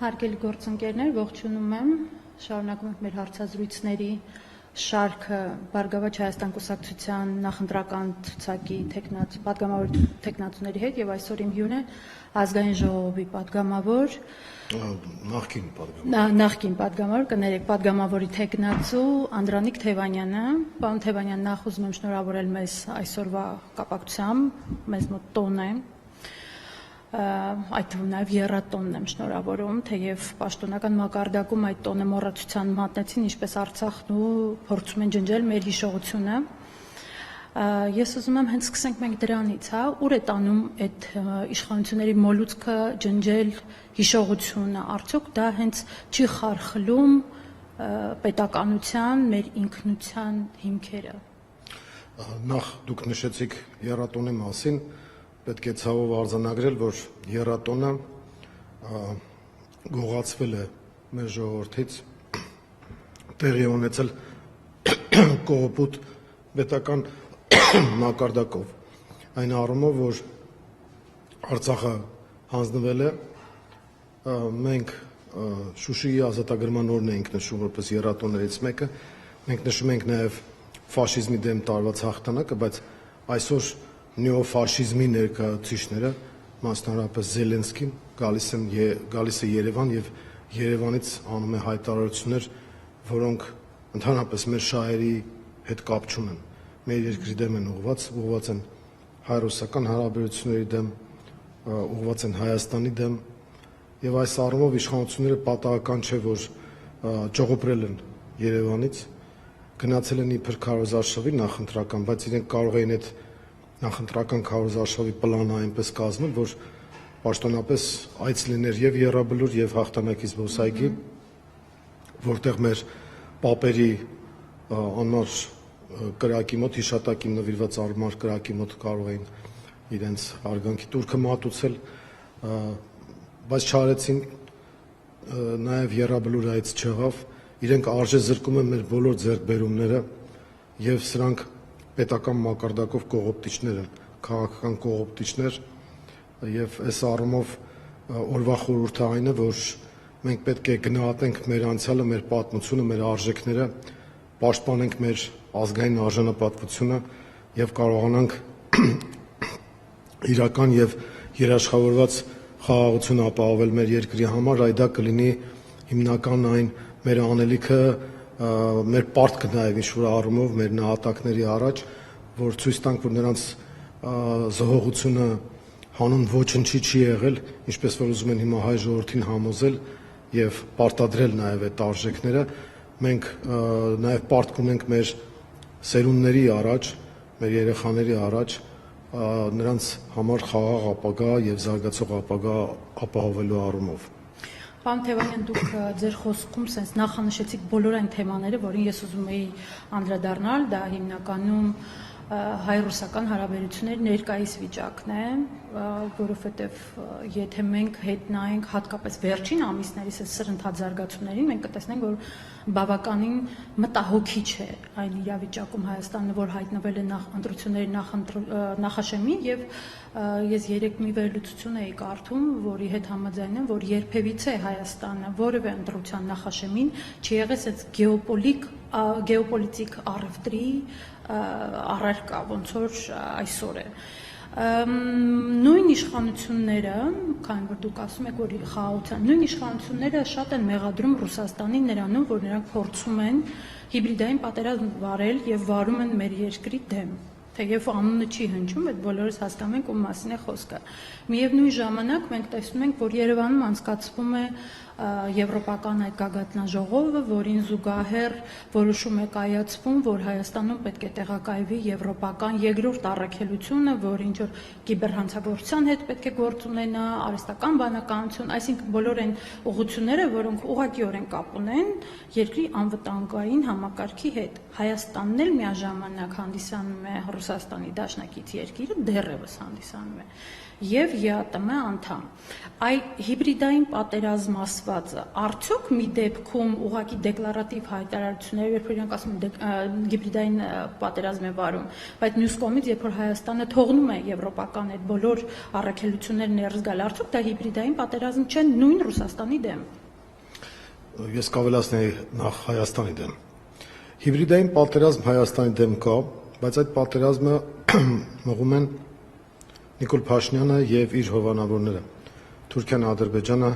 Հարգելի գործընկերներ, ողջունում եմ, շարունակում ենք մեր հարցազրույցների շարքը Բարգավաճ Հայաստան կուսակցության նախընտրական ցուցակի պատգամավոր թեկնածուների հետ եւ այսօր իմ հյուրն է ազգային ժողովի պատգամավոր նախկին պատգամավոր, կներեք, պատգամավորի թեկնածու Անդրանիկ Թևանյանը։ Պարոն Թևանյան, նախ ուզում եմ շնորհավորել մեզ այսօրվա կապակցությամբ, մեզ մոտ տոն է, այդ թվում նաև եռատոնն եմ շնորհավորում, թեև պաշտոնական մակարդակում այդ տոնը մոռացության մատնեցին, ինչպես Արցախն ու փորձում են ջնջել մեր հիշողությունը։ Ես ուզում եմ հենց սկսենք մենք դրանից, ուր է տանում այդ իշխանությունների մոլուցքը ջնջել հիշողությունը, արդյոք դա հենց չի խարխլում պետականության, մեր ինքնության հիմքերը։ Նախ դուք նշեցիք եռատոնի մասին, պետք է ցավով արձանագրել, որ եռատոնը գողացվել է մեր ժողովրդից, տեղի ունեցել կողոպուտ պետական մակարդակով, այն առումով, որ Արցախը հանձնվել է, մենք Շուշիի ազատագրման օրն ենք նշում որպես եռատոններից մեկը, մենք նշում ենք նաև ֆաշիզմի դեմ տարված հաղթանակը, բայց այսօր նեոֆաշիզմի ներկայացուցիչները, մասնավորապես Զելենսկին, գալիս է Երևան եւ Երևանից անում է հայտարարություններ, որոնք ընդհանրապես մեր շահերի հետ կապ չունեն, մեր երկրի դեմ են ուղղված են հայ-ռուսական հարաբերությունների դեմ, ուղղված են Հայաստանի դեմ, եւ այս առումով իշխանությունները պատահական չէ, որ ճողոպրել են Երևանից, գնացել են իբր քարոզարշավի նախընտրական, բայց իրենք կարող էին այդ նախընտրական քարոզարշավի պլանը այնպես կազմել, որ պաշտոնապես այց լիներ եւ Եռաբլուր եւ հաղթանակի զբոսայգի, որտեղ մեր պապերի անմար կրակի մոտ, հիշատակի նվիրված անմար կրակի մոտ կարող էին իրենց հարգանքի տուրքը մատուցել, բայց չարեցին, նաեւ Եռաբլուր այց չեղավ, իրենք արժե զրկում են մեր բոլոր ձեռքբերումները եւ սրանք պետական մակարդակով կողոպտիչներ են, քաղաքական կողոպտիչներ եւ այս առումով օրվա խորհուրդը այն է, որ մենք պետք է գնահատենք մեր անցյալը, մեր պատմությունը, մեր արժեքները, պաշտպանենք մեր ազգային արժանապատվությունը եւ կարողանանք իրական եւ երաշխավորված խաղաղություն ապահովել մեր երկրի համար, այդ դա կլինի հիմնական այն մեր անելիքը, մեր պարտքը նաև ինչ-որ առումով մեր նահատակների առաջ, որ ցույց տանք, որ նրանց զոհողությունը հանուն ոչնչի չի եղել, ինչպես որ ուզում են հիմա հայ ժողովրդին համոզել եւ պարտադրել նաև այդ արժեքները, մենք նաև պարտք ունենք մեր սերունդների առաջ, մեր երեխաների առաջ, նրանց համար խաղաղ ապագա եւ զարգացող ապագա ապահովելու առումով։ Պարոն Թևանյան, դուք ձեր խոսքում sense նախանշեցիք բոլոր այն թեմաները, որին ես ուզում էի անդրադառնալ, դա հիմնականում հայ-ռուսական հարաբերությունների ներկայիս վիճակն է, որովհետև եթե մենք հետ նայենք հատկապես վերջին ամիսներից այս սրընթաց զարգացումներին, մենք կտեսնենք, որ բավականին մտահոգիչ է այն իրավիճակում Հայաստանը, որ հայտնվել է ընտրությունների նախաշեմին եւ ես երեք մի վերլուծություն էի կարդում, որի հետ համաձայն եմ, որ երբևիցե Հայաստանը որևէ ընտրության նախաշեմին չի եղել այս գեոպոլիտիկ առևտրի առարկա, ոնց որ այսօր է։ Նույն իշխանությունները, քանի որ դուք ասում եք, որ խաղաղության, նույն իշխանությունները շատ են մեղադրում Ռուսաստանին նրանում, որ նրանք փորձում են հիբրիդային պատերազմ վարել եւ վարում են մեր երկրի դեմ։ Թեև անունը չի հնչում, այդ բոլորս հասկանում ենք ում մասին է խոսքը։ Միևնույն ժամանակ մենք տեսնում ենք, որ Երևանում անցկացվում է եվրոպական այդ գագաթնաժողովը, որին զուգահեռ որոշում է կայացվում, որ Հայաստանում պետք է տեղակայվի եվրոպական երկրորդ առաքելությունը, որ ինչ որ կիբերհանցագործության հետ պետք է գործ ունենա, արհեստական բանականություն, այսինքն բոլոր այն ուղղությունները, որոնք ուղղակիորեն կապ ունեն երկրի անվտանգային համակարգի հետ։ Հայաստանն էլ միաժամանակ հանդիսանում է Ռուսաստանի դաշնակից երկիրը դեռևս հանդիսանում է եւ ԵԱՏՄ անդամ։ Այդ հիբրիդային պատերազմ ասվածը արդյոք մի դեպքում ուղղակի դեկլարատիվ հայտարարություններ, երբ որ իրանք ասում են հիբրիդային պատերազմ է վարում, բայց մյուս կողմից երբ որ Հայաստանը թողնում է եվրոպական այդ բոլոր առաքելությունները ներս գալ, արդյոք դա հիբրիդային պատերազմ չէ նույն Ռուսաստանի դեմ։ Ես կավելացնեի նախ Հայաստանի դեմ։ Հիբրիդային պատերազմ Հայաստանի դեմ կա, բայց այդ պատերազմը մղում են Նիկոլ Փաշինյանը եւ իր հովանավորները։ Թուրքիան, Ադրբեջանը,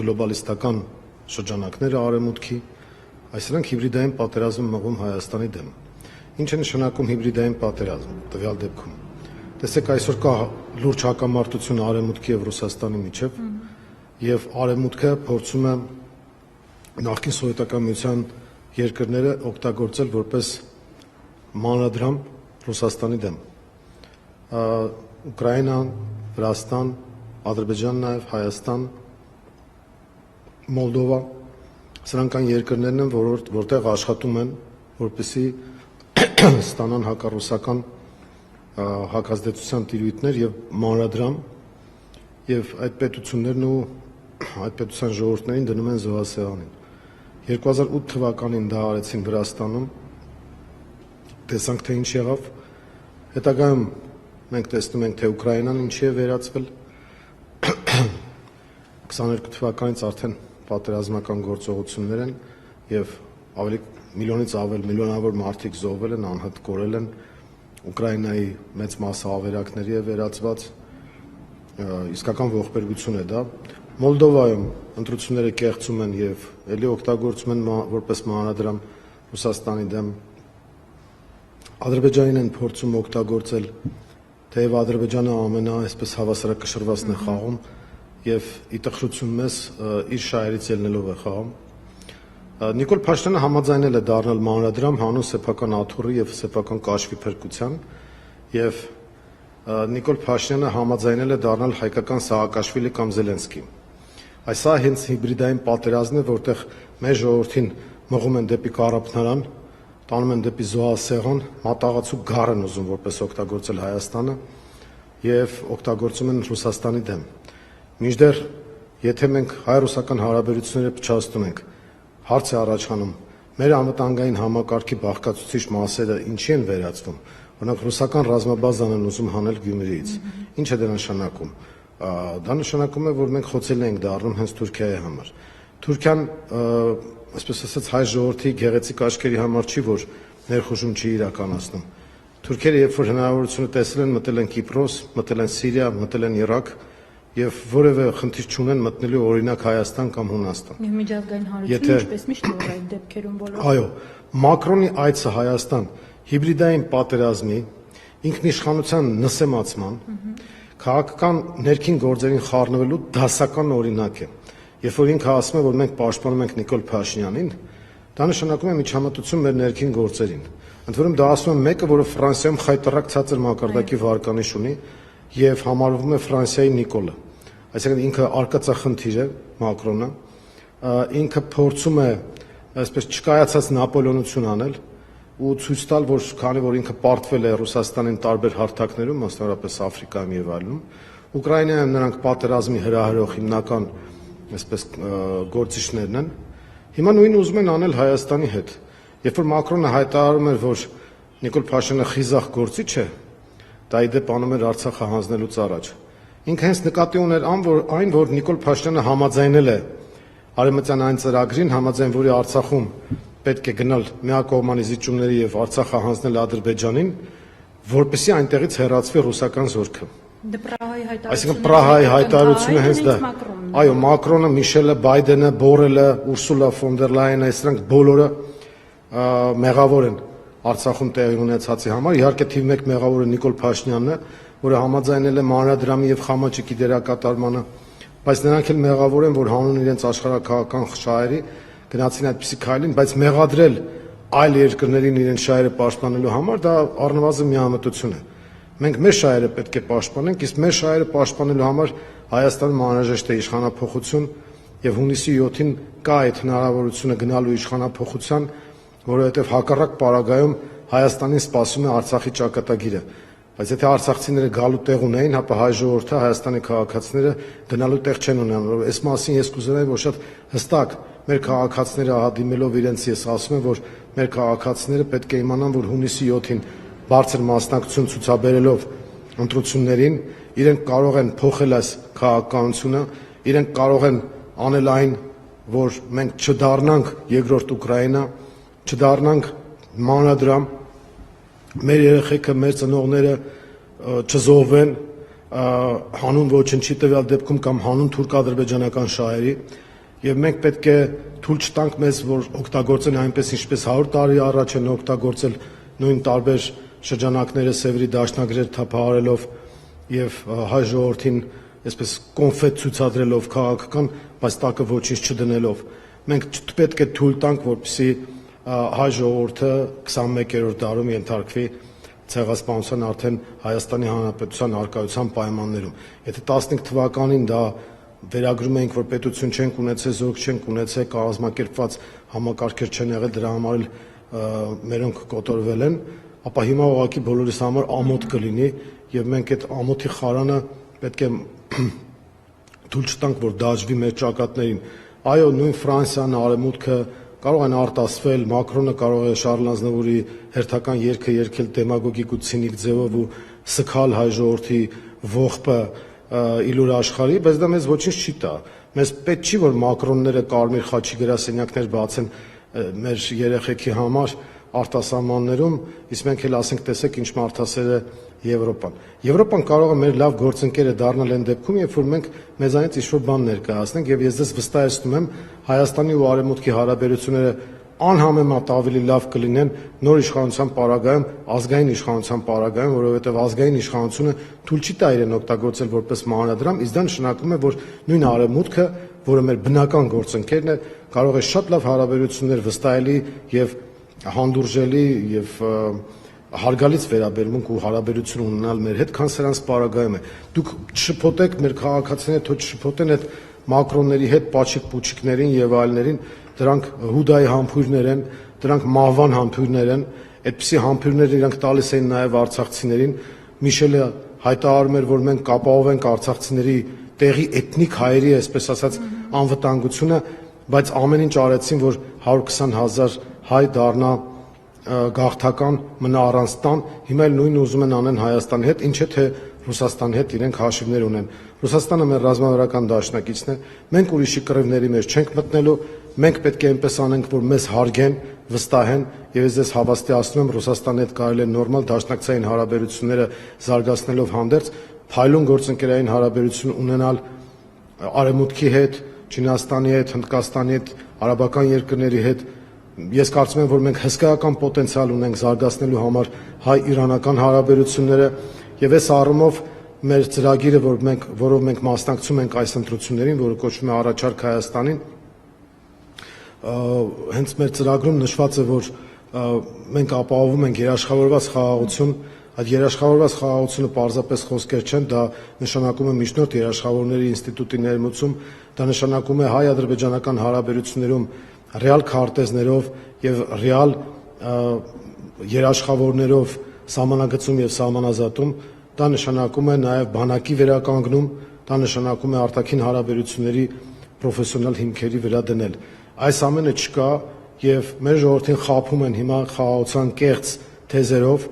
գլոբալիստական շրջանակները արևմուտքի, այսինքն հիբրիդային պատերազմ մղում Հայաստանի դեմ։ Ինչ է նշանակում հիբրիդային պատերազմ տվյալ դեպքում։ Տեսեք, այսօր կա լուրջ հակամարտություն արևմուտքի եւ Ռուսաստանի միջեւ, եւ արևմուտքը փորձում է նախկին սովետական միության երկրները օգտագործել որպես մանրադրամ Ռուսաստանի դեմ։ Ուկրաինան, Վրաստան, Ադրբեջան, նաև Հայաստան, Մոլդովա, սրանք այն երկրներն են, որտեղ աշխատում են, որպեսզի ստանան հակառուսական հակազդեցության տիրույթներ եւ մանրադրամ, եւ այդ պետություններն ու այդ պետության ժողովուրդներին դնում են զոհասեղանին։ 2008 թվականին դա արեցին Վրաստանում, տեսանք թե ինչ եղավ, հետագայում մենք տեսնում ենք, թե Ուկրաինան ինչի է վերածվել, 22 թվականից արդեն պատերազմական գործողություններ են եւ ավելի միլիոնից ավել միլիոնավոր մարդիկ զոհվել են, անհատ կորել են, Ուկրաինայի մեծ մասը ավերակների է վերածված, իսկական ողբերգություն է դա։ Մոլդովայում ընտրությունները կեղծում են եւ ելի օգտագործում են որպես մանրադրամ Ռուսաստանի դեմ։ Ադրբեջանին են փորձում օգտագործել, թեև Ադրբեջանը այսպես հավասարակշռվածն է խաղում եւ ի տխրություն մեզ իր շահերից ելնելով է խաղում։ Նիկոլ Փաշինյանը համաձայնել է դառնալ մանրադրամ հանուն սեփական աթոռի եւ սեփական կաշվի փրկության եւ Նիկոլ Փաշինյանը համաձայնել է դառնալ հայկական Սաակաշվիլի կամ Զելենսկի։ Այսա հենց հիբրիդային պատերազմն է, որտեղ մեր ժողովրդին մղում են դեպի կառափնարան, տանում են դեպի զոհասեղան, մատաղացու գառ են ուզում որպես օգտագործել Հայաստանը եւ օգտագործում են Ռուսաստանի դեմ։ Մինչդեռ եթե մենք հայ-ռուսական հարաբերությունները փչացնում ենք, հարց է առաջանում, մեր անվտանգային համակարգի բաղկացուցիչ մասերը ինչի են վերածվում։ Օրինակ ռուսական ռազմաբազան են ուզում հանել Գյումրիից։ Ինչ է դա նշանակում։ Դա նշանակում է, որ մենք խոցելի ենք դառնում հենց Թուրքիայի համար։ Թուրքիան, այսպես ասած, հայ ժողովրդի գեղեցիկ աչքերի համար չի, որ ներխուժում չի իրականացնում։ Թուրքերը, երբ որ հնարավորությունը տեսել են, մտել են Կիպրոս, մտել են Սիրիա, մտել են Իրաք եւ որևէ խնդիր չունեն մտնելու օրինակ Հայաստան կամ Հունաստան։ Եվ միջազգային հանրությունը ինչպես միշտ որ այդ դեպքերում բոլոր։ Այո, Մակրոնի այցը Հայաստան հիբրիդային պատերազմի, ինքնիշխանության նսեմացման, քաղաքական ներքին գործերին խառնվելու դասական օրինակ է։ Երբ որ ինքը ասում է, որ մենք պաշտպանում ենք Նիկոլ Փաշինյանին, դա նշանակում է միջամտություն մեր ներքին գործերին։ Ընդ որում դա ասում է մեկը, որը Ֆրանսիայում խայտառակ ցածր մակարդակի վարկանիշ ունի եւ համարվում է Ֆրանսիայի Նիկոլը։ Այսինքն ինքը արկածախնդիր է Մակրոնը, ինքը փորձում է այսպես չկայացած նապոլեոնություն անել ու ցույց տալ, որ քանի որ ինքը պարտվել է Ռուսաստանին տարբեր հարթակներում, մասնավորապես Աֆրիկայում եւ այլնում, Ուկրաինայում նրանք պատերազմի հրահրող հիմնական այսպես գործիչներն են, հիմա նույնը ուզում են անել Հայաստանի հետ։ Երբ որ Մակրոնը հայտարարում էր, որ Նիկոլ Փաշինյանը խիզախ գործիչ է, դա ի դեպ անում էր Արցախը հանձնելուց առաջ։ Ինքը հենց նկատի ուներ այն, որ Նիկոլ Փաշինյանը համաձայնել է արևմտյան այն ծրագրին, համաձայն որի Արցախում պետք է գնալ միակողմանի զիջումների եւ Արցախը հանձնել Ադրբեջանին, որպեսզի այնտեղից հեռացվի ռուսական զորքը։ Այսինքն Պրահայի հայտարարությունը հենց դա։ Այո, Մակրոնը, Միշելը, Բայդենը, Բորելը, Ուրսուլա ֆոն դեր Լայենը, այսինքն բոլորը մեղավոր են Արցախում տեղի ունեցածի համար։ Իհարկե թիվ 1 մեղավորը Նիկոլ Փաշինյանն է, որը համաձայնել է մանրադրամի եւ խամաճիկի դերակատարմանը, բայց նրանք էլ մեղավոր են, որ հանուն իրենց աշխարհակաղակական շահերի գնացին այդպիսի քայլին, բայց մեղադրել այլ երկրներին իրենց շահերը պաշտպանելու համար դա առնվազն միամտություն է։ Մենք մեր շահերը պետք է պաշտպանենք, իսկ մեր շահերը պաշտպանելու համար Հայաստանում անհրաժեշտ է իշխանափոխություն եւ հունիսի 7-ին կա այդ հնարավորությունը գնալու իշխանափոխության, որովհետեւ հակառակ պարագայում Հայաստանին սպասում է Արցախի ճակատագիրը։ Բայց եթե արցախցիները գալու տեղ ունեին, ապա հայ ժողովուրդը, Հայաստանի քաղաքացիները գնալու տեղ չեն ունենալու։ Այս մասին ես կուզենայի, որ շատ հստակ մեր քաղաքացիները հանդիմելով իրենց, ես ասում եմ, որ մեր քաղաքացիները պետք է իմանան, որ հունիսի 7-ին բարձր մասնակցություն ցուցաբերելով ընտրություններին, իրենք կարող են փոխել այս քաղաքականությունը, իրենք կարող են անել այն, որ մենք չդառնանք երկրորդ Ուկրաինա, չդառնանք մանրադրամ, մեր երեխեքը, մեր ծնողները չզոհվեն հանուն ոչնչի տվյալ դեպքում կամ հանուն թուրք-ադրբեջանական շահերի, եւ մենք պետք է թույլ չտանք մեզ, որ օգտագործեն այնպես, ինչպես 100 տարի առաջ են օգտագործել նույն տարբեր շրջանակները Սևրի դաշնագրեր թափահարելով եւ հայ ժողովրդին այսպես կոնֆետ ցուցադրելով քաղաքական, բայց տակը ոչինչ չդնելով։ Մենք չպետք է թույլ տանք, որպեսզի հայ ժողովուրդը 21-րդ դարում ենթարկվի ցեղասպանության արդեն Հայաստանի Հանրապետության արկայության պայմաններում։ Եթե 15 թվականին դա վերագրում էինք, որ պետություն չենք ունեցել, զորք չենք ունեցել, կազմակերպված համակարգեր չեն եղել, դրա համար էլ մերոնք կոտորվել են, ապա հիմա ուղղակի բոլորիս համար ամոթ կլինի եւ մենք այդ ամոթի խարանը պետք է թույլ չտանք, որ դաջվի մեր ճակատներին։ Այո, նույն Ֆրանսիան, Արևմուտքը կարող են արտասվել, Մակրոնը կարող է Շարլ Ազնավուրի հերթական երգը երգել դեմագոգիկ ու ցինիկ ձևով ու սգալ հայ ժողովրդի ողբը իլուր աշխարհի, բայց դա մեզ ոչինչ չի տա։ Մեզ պետք չի, որ Մակրոնները կարմիր խաչի գրասենյակներ բացեն մեր երեխեքի համար արտասահմաններում, իսկ մենք էլ ասենք, տեսեք ինչ մարդասեր է Եվրոպան։ Եվրոպան կարող է մեր լավ գործընկերը դառնալ այն դեպքում, երբ որ մենք մեզանից ինչ-որ բան ներկայացնենք, եւ ես ձեզ վստահեցնում եմ, Հայաստանի ու Արևմուտքի հարաբերությունները անհամեմատ ավելի լավ կլինեն նոր իշխանության պարագայում, ազգային իշխանության պարագայում, որովհետև ազգային իշխանությունը թույլ չի տա իրեն օգտագործել որպես մանրադրամ, իսկ դա նշանակում է, որ նույն Արևմուտքը, որը մեր բնական գործընկերն է, կարող է շատ լավ հարաբերություններ վստահելի եւ հանդուրժելի եւ հարգալից վերաբերմունք ու հարաբերություն ունենալ մեր հետ, քան սրանց պարագայում է։ Դուք չշփոթեք մեր քաղաքացիները, թող չշփոթեն այդ Մակրոնների հետ, պաչիկ-պուչիկներին եւ այլներին, դրանք հուդայի համբույրներ են, դրանք մահվան համբույրներ են, այդպիսի համբույրներ իրանք տալիս էին նաեւ արցախցիներին։ Միշելը հայտարարում էր, որ մենք կապահովենք արցախցիների տեղի էթնիկ հայերի, այսպես ասած, անվտանգությունը, բայց ամեն ինչ արեցին, որ 120,000 հայ դառնա գաղթական, մնա առանց տան, հիմա էլ նույնը ուզում են անեն Հայաստանի հետ, ինչ է թե Ռուսաստանի հետ իրենք հաշիվներ ունեն։ Ռուսաստանը մեր ռազմավարական դաշնակիցն է, մենք ուրիշի կռիվների մեջ չենք մտնելու, մենք պետք է այնպես անենք, որ մեզ հարգեն, վստահեն, եւ ես ձեզ հավաստիացնում եմ, Ռուսաստանի հետ կարելի է նորմալ դաշնակցային հարաբերությունները զարգացնելով հանդերձ փայլուն գործընկերային հարաբերություն ունենալ Արևմուտքի հետ, Չինաստանի հետ, Հնդկաստանի հետ, արաբական երկրների հետ։ Ես կարծում եմ, որ մենք հսկայական պոտենցիալ ունենք զարգացնելու համար հայ-իրանական հարաբերությունները եւ այս առումով մեր ծրագիրը, որով մենք մասնակցում ենք այս ընտրություններին, որը կոչվում է Առաջարկ Հայաստանին, հենց մեր ծրագրում նշված է, որ մենք ապահովում ենք երաշխավորված խաղաղություն, այդ երաշխավորված խաղաղությունը պարզապես խոսքեր չեն, դա նշանակում է միջնորդ երաշխավորների ինստիտուտի ներմուծում, դա նշանակում է հայ-ադրբեջանական հարաբերություններում ռեալ քարտեզներով եւ ռեալ երաշխավորներով սահմանագծում եւ սահմանազատում, դա նշանակում է նաեւ բանակի վերականգնում, դա նշանակում է արտաքին հարաբերությունների պրոֆեսիոնալ հիմքերի վրա դնել։ Այս ամենը չկա եւ մեր ժողովրդին խաբում են հիմա խաղաղության կեղծ թեզերով,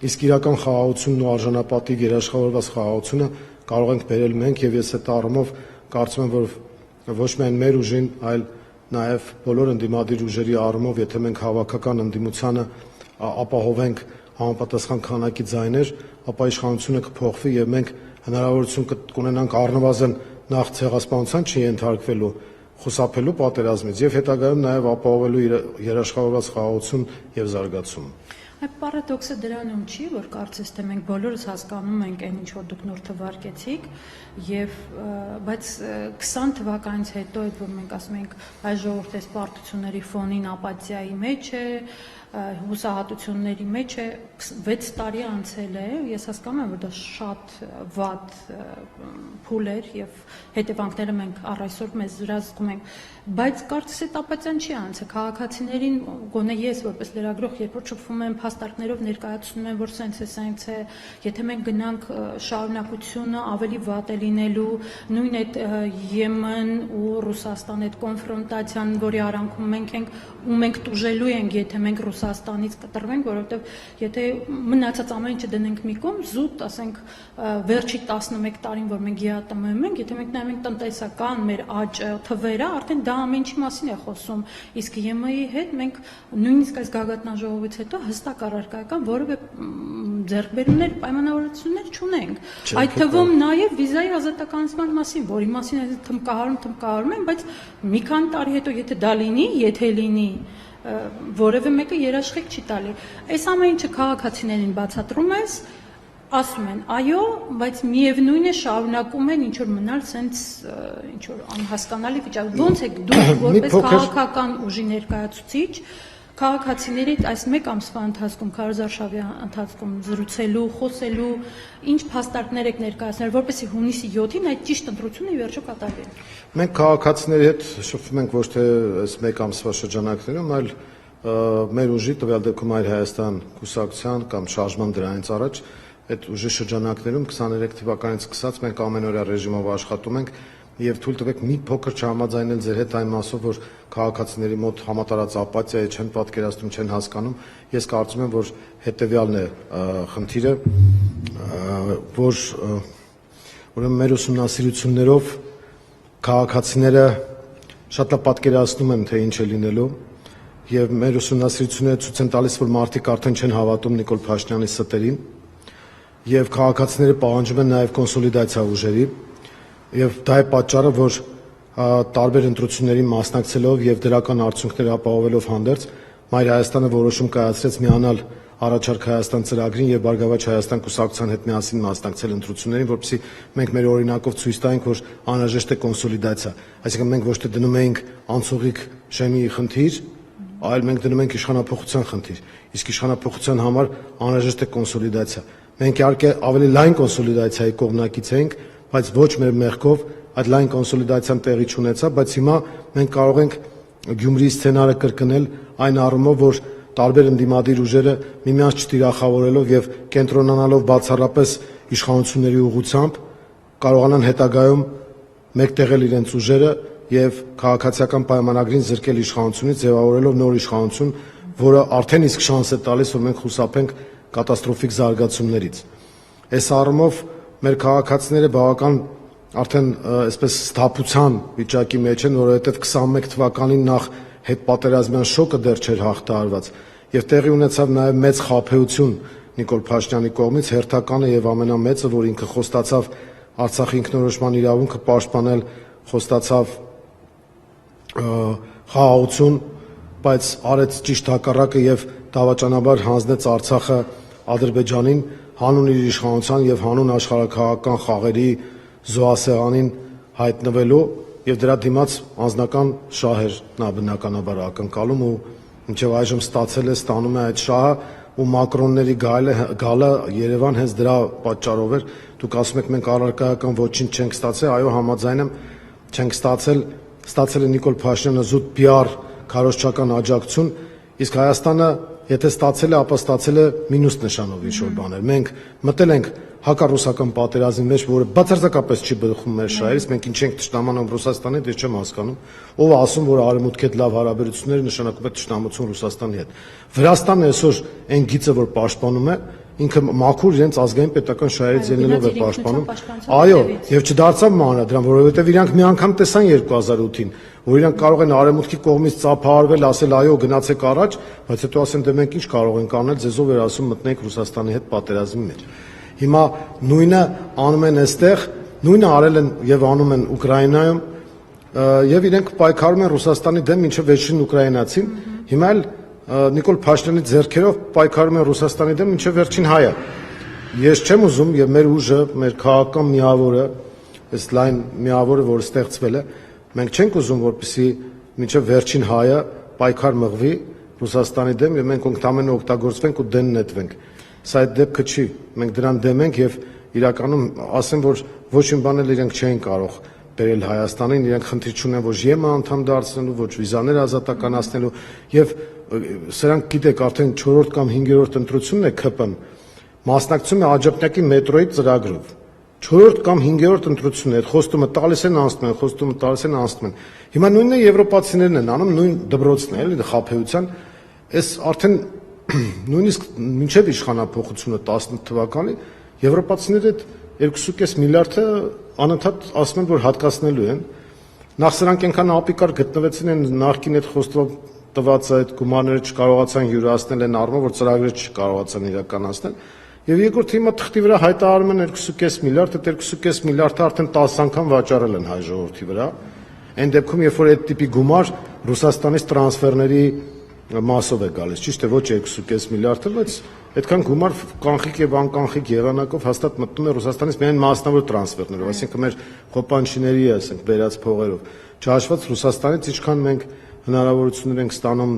իսկ իրական խաղաղությունն ու արժանապատիվ երաշխավորված խաղաղությունը կարող ենք բերել մենք եւ ես այդ առումով կարծում եմ, որ ոչ միայն մեր ուժին, այլ նաև բոլոր ընդդիմադիր ուժերի առումով, եթե մենք հավաքական ընդդիմությանը ապահովենք համապատասխան քանակի ձայներ, ապա իշխանությունը կփոխվի եւ մենք հնարավորություն կունենանք առնվազն նախ ցեղասպանության չենթարկվելու, խուսափելու պատերազմից եւ հետագայում նաև ապահովելու երաշխավորված խաղաղություն եւ զարգացում։ Այդ պարադոքսը դրանում չի, որ կարծես թե մենք բոլորս հասկանում ենք այն ինչ որ դուք նոր թվարկեցիք եւ բայց 20 թվականից հետո այդ որ մենք ասում ենք այ ժողովրդի պարտությունների ֆոնին ապաթիայի մեջ է, հուսահատությունների մեջ է, 6 տարի անցել է, ես հասկանում եմ որ դա շատ վատ փուլ էր եւ հետևանքները մենք առ այսօր մեզ վրա զգում ենք, բայց կարծես այդ ապաթիան չի անցել, քաղաքացիներին գոնե ես որպես լրագրող երբ որ շփվում եմ փաստարկներով ներկայացնում եմ որ սենց է, եթե մենք գնանք շարունակությունը ավելի վատ է լինելու, նույն այդ Եմեն ու Ռուսաստան այդ կոնֆրոնտացիան, որի արանքում մենք ենք ու մենք տուժելու ենք, եթե մենք Ռուսաստանից կտրվենք, որովհետև եթե մնացած ամեն ինչը դնենք մի կողմ, զուտ, ասենք, վերջի 11 տարին, որ մենք ԵԱՏՄ-ում ենք, եթե մենք նայենք տնտեսական մեր աճը, թվերը, արդեն դա ամեն ինչի մասին է խոսում։ Իսկ ԵՄ-ի հետ մենք նույնիսկ այս գագաթնաժողովից հետո հստակ առարկայական որևէ ձեռքբերումներ, պայմանավորվածություններ չունենք։ Այդ թվում նաև վիզայի ազատականացման մասին, որի մասին թմկահարում են, բայց մի քանի տարի հետո եթե դա լինի, եթե լինի, որևէ մեկը երաշխիք չի տալի։ Այս ամեն ինչը քաղաքացիներին բացատրում ես, ասում են, այո, բայց միևնույն է շարունակում են ինչ որ մնալ սենց ինչ որ անհասկանալի վիճակ։ Ոնց եք դուք որպես քաղաքական ուժի ներկայացուցիչ քաղաքացիների այս մեկ ամսվա ընթացքում, քարոզարշավի ընթացքում զրուցելու, խոսելու, ինչ փաստարկներ եք ներկայացնել, որպեսզի հունիսի 7-ին այդ ճիշտ ընտրությունը ի վերջո կատարվի։ Մենք քաղաքացիների հետ շփվում ենք ոչ թե այս մեկ ամսվա շրջանակներում, այլ մեր ուժի տվյալ դեպքում Այր Հայաստան կուսակցության կամ շարժման դրանից առաջ այդ ուժի շրջանակներում 23 թվականից սկսած մենք ամենօրյա ռեժիմով աշխատում ենք եւ թույլ տվեք մի փոքր չհամաձայնել ձեր հետ այն մասով, որ քաղաքացիների մոտ համատարած ապաթիա է, չեն պատկերացնում, չեն հասկանում։ Ես կարծում եմ, որ հետեւյալն է խնդիրը, որ ուրեմն մեր ուսումնասիրություններով քաղաքացիները շատ լավ պատկերացնում են, թե ինչ է լինելու, եւ մեր ուսումնասիրությունները ցույց են տալիս, որ մարդիկ արդեն չեն հավատում Նիկոլ Փաշինյանի ստերին, եւ քաղաքացիները պահանջում են նաեւ կոնսոլիդացիա ուժերի, եւ դա է պատճառը, որ տարբեր ընտրությունների մասնակցելով եւ դրական արդյունքներ ապահովելով հանդերձ Մայր Հայաստանը որոշում կայացրեց միանալ Առաջարկ Հայաստան ծրագրին եւ Բարգավաճ Հայաստան կուսակցության հետ միասին մասնակցել ընտրություններին, որպեսզի մենք մեր օրինակով ցույց տայինք, որ անհրաժեշտ է կոնսոլիդացիա, այսինքն մենք ոչ թե դնում էինք անցողիկ շեմի խնդիր, այլ մենք դնում ենք իշխանապողության խնդիր, իսկ իշխանապողության համար անհրաժեշտ է կոնսոլիդացիա։ Մենք իհարկե ավելի լայն կոնսոլիդացիայի կողմնակից ենք, բայց ոչ մեր մեղքով այդ լայն կոնսոլիդացիան տեղի չունեցավ, բայց հիմա մենք կարող ենք Գյումրիի սցենարը կրկնել այն առումով, որ տարբեր ընդդիմադիր ուժերը միմյանց չտիրախավորելով եւ կենտրոնանալով բացառապես իշխանությունների ուղղությամբ կարողանան հետագայում մեկտեղել իրենց ուժերը եւ քաղաքացիական պայմանագրին զրկել իշխանությունից, ձևավորելով նոր իշխանություն, որը արդեն իսկ շանս է տալիս, որ մենք խուսափենք կատաստրոֆիկ զարգացումներից։ Այս առումով մեր քաղաքացիները բավական արդեն այսպես սթափության վիճակի մեջ են, որովհետև 21 թվականին նախ հետպատերազմյան շոկը դեռ չէր հաղթահարված եւ տեղի ունեցավ նաեւ մեծ խաբեություն Նիկոլ Փաշինյանի կողմից, հերթականը եւ ամենամեծը, որ ինքը խոստացավ Արցախի ինքնորոշման իրավունքը պաշտպանել, խոստացավ խաղաղություն, բայց արեց ճիշտ հակառակը եւ դավաճանաբար հանձնեց Արցախը Ադրբեջանին հանուն իր իշխանության եւ հանուն աշխարհաքաղաքական խաղերի զոհասեղանին հայտնվելու եւ դրա դիմաց անձնական շահեր նա բնականաբար ակնկալում ու մինչեւ այժմ ստանում է այդ շահը ու Մակրոնների գալը Երևան հենց դրա պատճառով էր։ Դուք ասում եք մենք առարկայական ոչինչ չենք ստացել, այո, համաձայն եմ, չենք ստացել է Նիկոլ Փաշինյանը զուտ PR քարոզչական աջակցություն, իսկ Հայաստանը եթե ստացել է, ապա ստացել է մինուս նշանով ինչ-որ բաներ։ Մենք մտել ենք հակառուսական պատերազմի մեջ, որը բացարձակապես չի բխում մեր շահերից, մենք ինչ ենք թշնամանում Ռուսաստանի, դե չեմ հասկանում, ով է ասում, որ արևմուտքի հետ լավ հարաբերությունները նշանակում է թշնամություն Ռուսաստանի հետ։ Վրաստանը այսօր այն գիծը, որ պաշտպանում է, ինքը մաքուր իրենց ազգային պետական շահերից ելնելով է պաշտպանում։ Այո, եւ չդարձավ մանրադրամ, որովհետեւ իրանք մի անգամ տեսան 2008-ին, որ իրանք կարող են արևմուտքի կողմից ծափահարվել, ասել այո, գնացեք առաջ, բայց հետո ասեն դե մենք ինչ կարող ենք անել, ձեզով էր ասում մտնենք Ռուսաստանի հետ պատերազմի մեջ։ Հիմա նույնը անում են այստեղ, նույնը արել են եւ անում են Ուկրաինայում, եւ իրենք պայքարում են Ռուսաստանի դեմ, ինչը վերջին ուկրաինացին, հիմա էլ Նիկոլ Փաշինյանի ձեռքերով պայքարում են Ռուսաստանի դեմ, ինչը վերջին հայը։ Ես չեմ ուզում եւ մեր ուժը, մեր քաղաքական միավորը այս լայն միավորը, որը ստեղծվել է, մենք չենք ուզում, որպեսզի մինչև վերջին հայը պայքար մղվի Ռուսաստանի դեմ եւ մենք ընդամենը օգտագործվենք ու դեն նետվենք։ Սա այդ դեպքը չի։ Մենք դրան դեմ ենք եւ իրականում ասեմ, որ ոչ մի բան էլ իրենք չէին կարող բերել Հայաստանին, իրենք խնդիր չունեն ոչ ԵՄ անդամ դարձնելու, ոչ վիզաներ ազատականացնելու եւ սրանք գիտեք արդեն 4-րդ կամ 5-րդ ընտրությունն է ԿՊ-ն մասնակցում է Աջափնյակի մետրոյի ծրագրով 4-րդ կամ 5-րդ ընտրությունն է, այդ խոստումը տալիս են անցնում են, խոստումը տալիս են անցնում են։ Հիմա նույնն է եվրոպացիներն են անում, նույն դպրոցն է, էլի խաբեության, այս արդեն նույնիսկ մինչև իշխանափոխությունը 18 թվականի եվրոպացիները այդ 2.5 միլիարդը անընդհատ ասում են, որ հատկացնելու են։ Նախ սրանք այնքան ապիկար գտնվեցին են նախկին այդ խոստով տված այդ գումարները չկարողացան յուրացնել են առումով, որ ծրագրերը չկարողացան իրականացնել։ Եվ երկրորդ հիմա թղթի վրա հայտարարում են 2.5 միլիարդ, այդ 2.5 միլիարդը արդեն 10 անգամ վաճառել են հայ ժողովրդի վրա։ Այն դեպքում, երբ որ այդ տիպի գումար Ռուսաստանից տրանսֆերների մասով է գալիս, ճիշտ է, ոչ 2.5 միլիարդը, բայց այդքան գումար կանխիկ եւ անկանխիկ եղանակով հաստատ մտնում է Ռուսաստանից միայն մասնավոր տրանսֆերներով, այսինքն մեր խոպանչիների, ասենք, բերած փողերով։ Չհաշված Ռուսաստանից ինչքան մենք հնարավորություններ ենք ստանում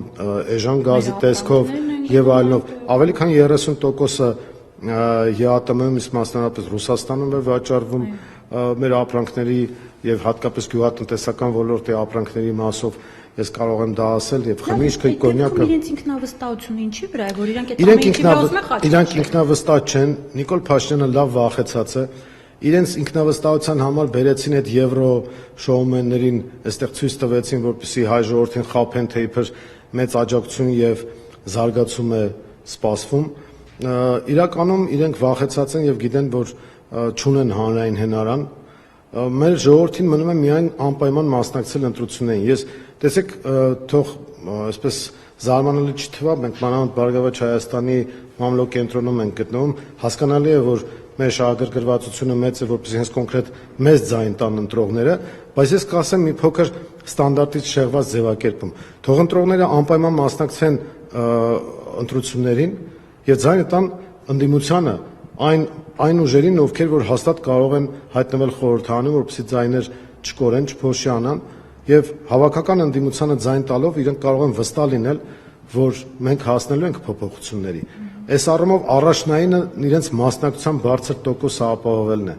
էժան գազի տեսքով եւ այլնով, ավելի քան 30%-ը ԵԱՏՄ-ում, իսկ մասնավորապես Ռուսաստանում է վաճառվում մեր ապրանքների եւ հատկապես գյուղատնտեսական ոլորտի ապրանքների մասով, ես կարող եմ դա ասել եւ խմիչքը, կոնյակը։ Իրենց ինքնավստահությունը ինչի վրա է, որ իրանք այդ ամենի վրա ուզում են խաչի։ Իրանք ինքնավստահ չեն, Նիկոլ Փաշինյանը լավ վախեցած է։ Իրենց ինքնավստահության համար բերեցին այդ եվրո շոումեններին, այստեղ ցույց տվեցին, որպեսզի հայ ժողովրդին խափեն, թե իբր մեծ աջակցություն եւ զարգացում է սպասվում։ Իրականում իրենք վախեցած են եւ գիտեն, որ չունեն հանրային հնարան։ Մեր ժողովրդին մնում է միայն անպայման մասնակցել ընտրություններին։ Ես տեսեք, թող այսպես զարմանալի չթվա, մենք մանավանդ Բարգավաճ Հայաստանի մամլոք կենտրոնում ենք գտնվում, հասկանալի է, որ մեր շահագրգռվածությունը մեծ է, որպեսզի հենց կոնկրետ մեծ ձայն տան ընտրողները, բայց ես կասեմ մի փոքր ստանդարտից շեղված ձևակերպում։ Թող ընտրողները անպայման մասնակցեն ընտրություններին եւ ձայնը տան ընդդիմությանը այն ուժերին, ովքեր որ հաստատ կարող են հայտնվել խորհրդարանում, որպեսզի ձայներ չկորեն, չփոշիանան եւ հավաքական ընդդիմությանը ձայն տալով իրենք կարող են վստահ լինել, որ մենք հասնելու ենք փոփոխությունների։ Այս առումով առաջնայինը իրենց մասնակցության բարձր տոկոսը ապահովելն է։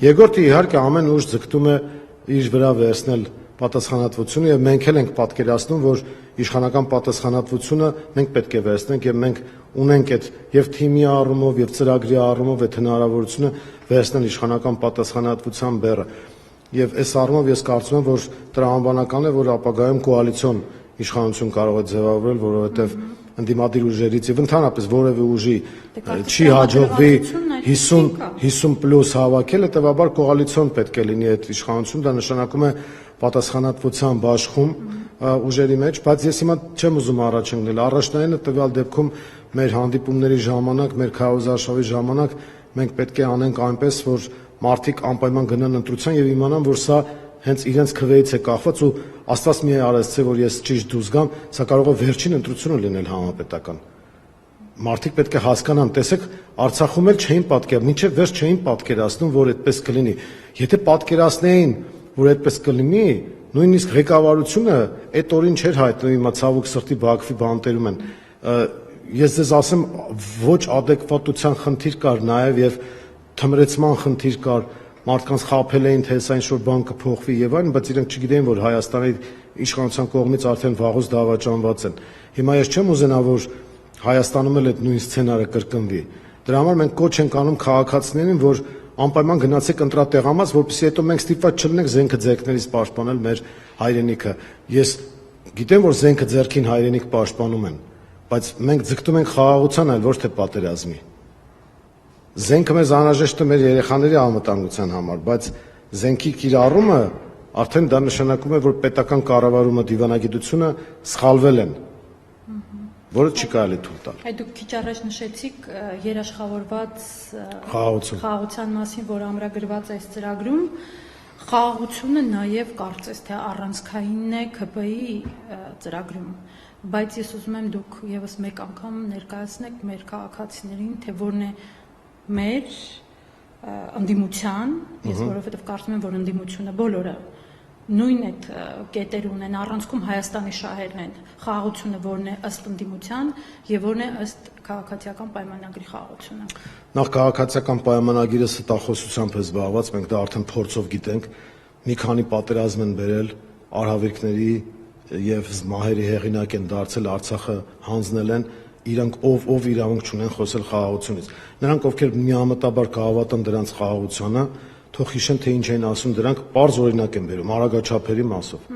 Երկրորդը իհարկե ամեն ուժ ձգտում է իր վրա վերցնել պատասխանատվությունը եւ մենք էլ ենք պատկերացնում, որ իշխանական պատասխանատվությունը մենք պետք է վերցնենք եւ մենք ունենք այդ եւ թիմի առումով եւ ծրագրի առումով այդ հնարավորությունը վերցնել իշխանական պատասխանատվության բեռը։ Եվ այս առումով ես կարծում եմ, որ տրամաբանական է, որ ապագայում կոալիցիոն իշխանություն կարող է ձևավորել, որովհետեւ ընդդիմադիր ուժերից եւ ընդհանրապես որևէ ուժի չի հաջողվի 50+ հավաքել, հետեւաբար կոալիցիոն պետք է լինի այդ իշխանություն, դա նշանակում է պատասխանատվության բաշխում ուժերի մեջ, բայց ես հիմա չեմ ուզում առաջ ընկնել, առաջնայինը տվյալ դեպքում մեր հանդիպումների ժամանակ, մեր քարոզարշավի ժամանակ մենք պետք է անենք այնպես, որ մարդիկ անպայման գնան ընտրության եւ իմանան, որ սա հենց իրենց քվեից է կախված ու Աստված մի արեցցե, որ ես ճիշտ դուրս գամ, սա կարող է վերջին ընտրությունը լինել համապետական։ Մարդիկ պետք է հասկանան, տեսեք, Արցախում էլ չէին պատկերացնում, մինչև վերջ չէին պատկերացնում, որ այդպես կլինի։ Եթե պատկերացնեին, որ այդպես կլինի, նույնիսկ ղեկավարությունը այդ օրին չէր հայտնվի, հիմա ցավոք սրտի Բաքվի բանտերում են։ Ես ձեզ ասեմ, ոչ adekvatության խնդիր կար նաև եւ թմրեցման խնդիր կար, մարդկանց խաբել էին, թե հեսա ինչ-որ բան կփոխվի եւ այլն, բայց իրենք չգիտեին, որ Հայաստանի իշխանության կողմից արդեն վաղուց դավաճանված են։ Հիմա ես չեմ ուզենա, որ Հայաստանում էլ այդ նույն սցենարը կրկնվի։ Դրա համար մենք կոչ ենք անում քաղաքացիներին, որ անպայման գնացեք ընտրատեղամաս, որպեսզի հետո մենք ստիպված չլինենք զենքը ձեռքներից պաշտպանել մեր հայրենիքը։ Ես գիտեմ, որ զենքը ձեռքին հայրենիք պաշտպանում են, բայց մենք ձգտում ենք խաղաղության, այլ ոչ թե պատերազմի։ Զենքը մեզ անհրաժեշտ է մեր երեխաների անվտանգության համար, բայց զենքի կիրառումը արդեն դա նշանակում է, որ պետական կառավարումը, դիվանագիտությունը սխալվել են, որը չի կարելի թույլ տալ։ Այդ դուք քիչ առաջ նշեցիք երաշխավորված խաղաղության մասին, որ ամրագրված է այս ծրագրում, խաղաղությունը նաև կարծես թե առանցքայինն է ԿՊ-ի ծրագրում, բայց ես ուզում եմ դուք եւս մեկ անգամ ներկայացնեք մեր քաղաքացիներին, թե որն է մեր ընդդիմության, ես որովհետև կարծում եմ, որ ընդդիմությունը բոլորը նույն այդ կետեր ունեն, առանցքում Հայաստանի շահերն են, խաղաղությունը որն է ըստ ընդդիմության եւ որն է ըստ քաղաքացիական պայմանագրի խաղաղությունը։ Նախ քաղաքացիական պայմանագիրը ստախոսությամբ է զբաղված, մենք դա արդեն փորձով գիտենք, մի քանի պատերազմ են բերել, արհավիրքների եւ մահերի հեղինակ են դարձել, Արցախը հանձնել են, իրանք ով իրավունք չունեն խոսել խաղաղությունից։ Նրանք, ովքեր միամտաբար կհավատան դրանց խաղաղությանը, թող հիշեն, թե ինչ էին ասում դրանք, պարզ օրինակ են բերում արագաչափերի մասով։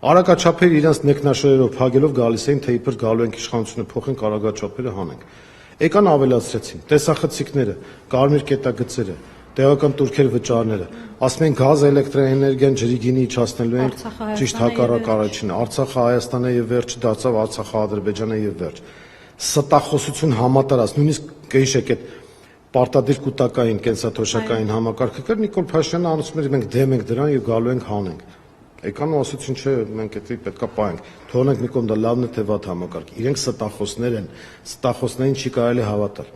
Արագաչափերը իրենց նեկնաշերերով փակելով գալիս էին, թե իբր գալու ենք իշխանությունը փոխենք, արագաչափերը հանենք։ Եկան ավելացրեցին տեսախցիկները, կարմիր կետագծերը, տեղական турքեր վճարները, ասում են գազ, էլեկտրաէներգիան ջրի գինի իջացնելու են, ճիշտ հակառակ առաջինը, Արցախը Հայաստանը եւ վերջը դարձավ Արցախը Ադրբեջանը եւ վերջ։ Ստախոսություն համատարած, նույնիսկ կհիշեք այդ պարտադիր կൂട്ടակային կենսաթոշակային համակարգը կար, Նիկոլ Փաշինյանը ասում էր մենք դեմ ենք դրան եւ գալու ենք հանենք։ Եկան ու ասացին չէ, մենք էդի պետքա պահենք։ Թողնենք Նիկոլ դա լավն է թե վատ համակարգ։ Իրենք ստախոսներ են, ստախոսներին չի կարելի հավատալ։